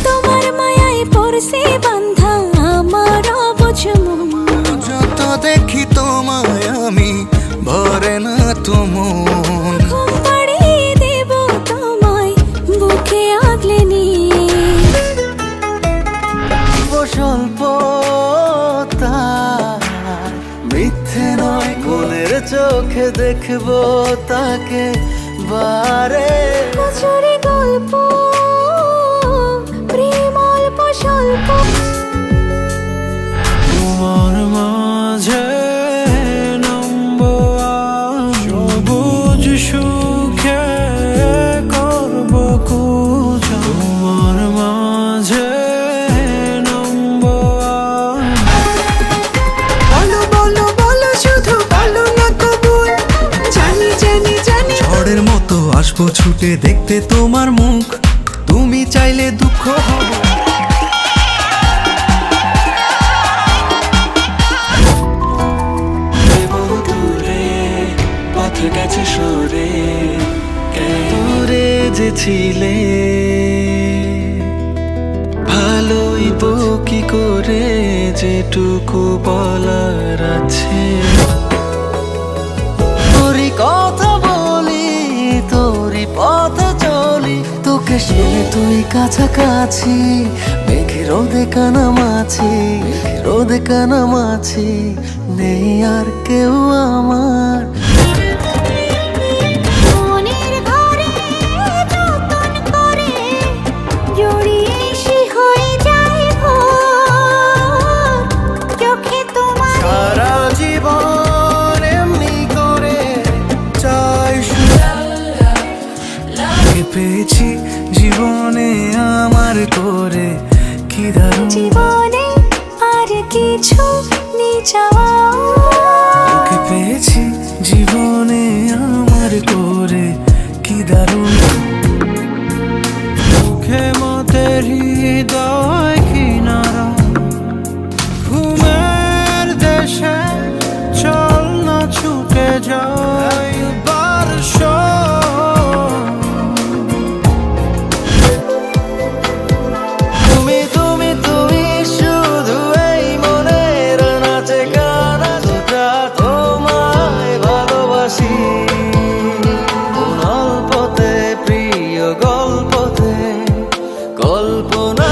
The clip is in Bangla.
তোমার মায়ায় পড়ছে বান্ধা আমার অবুঝ মন। যত দেখি তোমায় আমি ভরে না তো মন। ঘুম পাড়িয়ে দেব তোমায় বুকে আগলে নিয়ে। স্বল্পতা মিথ্যে নয়, কোনের চোখে দেখবো তাকে বারে। কচুরি গল্প প্রেম অল্প স্বল্প। তোমার মাঝে নামবো সবুজ সুখে করবো কুজা। তোমার মাঝে নামবো বলো বলো বলো শুধু বলো না কবুল। জানি জানি জানি ঝড়ের মতো আসবো ছুটে দেখতে তোমার মুখ। তুমি চাইলে দুঃখ হবে গেছে সরে, দূরে যে ছিলে ভালোই তো কি করে যেটুকু বলার আছে। তোরই কথা বলি তোরই পথে চলি, তোকে সে তুই কাছাকাছি। মেঘে রোদে কানামাছি, মেঘে রোদে কানামাছি, নেই আর কেউ আমার। মনের ঘরে যতন করে জড়িয়ে সে হয়ে যায় ভোর। চোখে তোমার সারা জীবন এমনি করে চাই পেয়েছি জীবনে আমার করে কি দারুণ। জীবনে আর কিছু নেই চাওয়া। তোকে পেয়েছি জীবনে আমার করে কি দারুণ। মুখে মতে হৃদয় কিনারা ঘুমের দেশে চল না ছুটে যাই বারশ। তুমি তুমি তুমি শুধু এই মনের নাচে গানা যেটা তোমায় ভালোবাসি। কোন অল্পতে প্রিয় গল্পতে কল্পনা